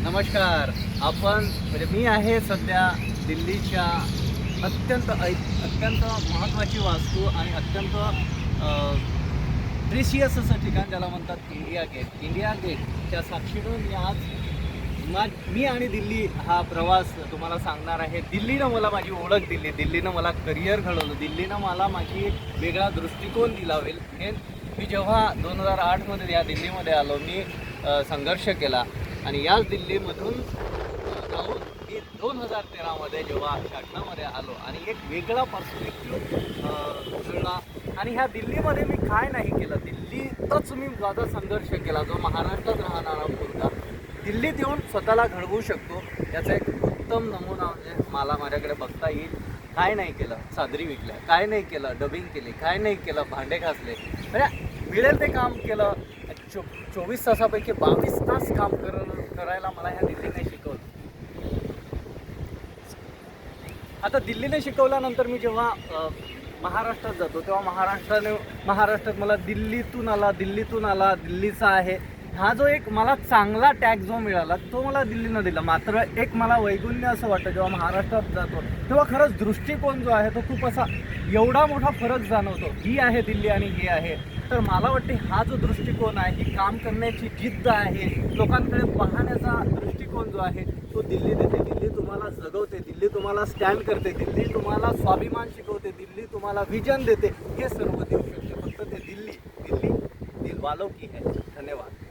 नमस्कार. आपण म्हणजे मी आहे सध्या दिल्लीच्या अत्यंत महत्त्वाची वास्तू आणि अत्यंत प्रेशियस असं ठिकाण ज्याला म्हणतात इंडिया गेट. इंडिया गेटच्या साक्षीनं मी आणि दिल्ली हा प्रवास तुम्हाला सांगणार आहे. दिल्लीनं मला माझी ओळख दिली, दिल्लीनं मला करिअर घडवलं, दिल्लीनं मला माझी वेगळा दृष्टिकोन दिलावेल. हे मी जेव्हा 2008मध्ये या दिल्लीमध्ये आलो, मी संघर्ष केला आणि याच दिल्लीमधून जाऊन मी 2013मध्ये जेव्हा शासनामध्ये आलो आणि एक वेगळा पर्स्पेक्टिव्ह जुळला. आणि ह्या दिल्लीमध्ये मी काय नाही केलं, दिल्लीतच मी माझा संघर्ष केला. जो महाराष्ट्रात राहणारा मुलगा दिल्लीत येऊन स्वतःला घडवू शकतो याचा एक उत्तम नमुना म्हणजे मला माझ्याकडे बघता येईल. काय नाही केलं, चादरी विकल्या, काय नाही केलं, डबिंग केली, काय नाही केलं, भांडे घासले, म्हणजे मिळेल ते काम केलं. 24 तासापैकी 22 तास काम करायला मला ह्या दिल्लीने शिकवलं. आता दिल्लीने शिकवल्यानंतर मी जेव्हा महाराष्ट्रात जातो तेव्हा महाराष्ट्रात मला दिल्लीतून आला दिल्लीचा आहे हा जो एक मला चांगला टॅग जो मिळाला तो मला दिल्लीनं दिला. मात्र एक मला वैगुण्य असं वाटतं जेव्हा महाराष्ट्रात जातो तेव्हा खरंच दृष्टिकोन जो आहे तो खूप असा एवढा मोठा फरक जाणवतो. ही आहे दिल्ली आणि ही आहे. तर मला वाटते हा जो दृष्टिकोन आहे, ही काम करण्याची जिद्द आहे, लोकांकडे पाहण्याचा दृष्टिकोन जो आहे तो दिल्ली देते. दिल्ली तुम्हाला जगवते, दिल्ली तुम्हाला स्टँड करते, दिल्ली तुम्हाला स्वाभिमान शिकवते, दिल्ली तुम्हाला विजन देते. हे सर्व देऊ शकते फक्त ते दिल्ली दिलवालों की है. धन्यवाद.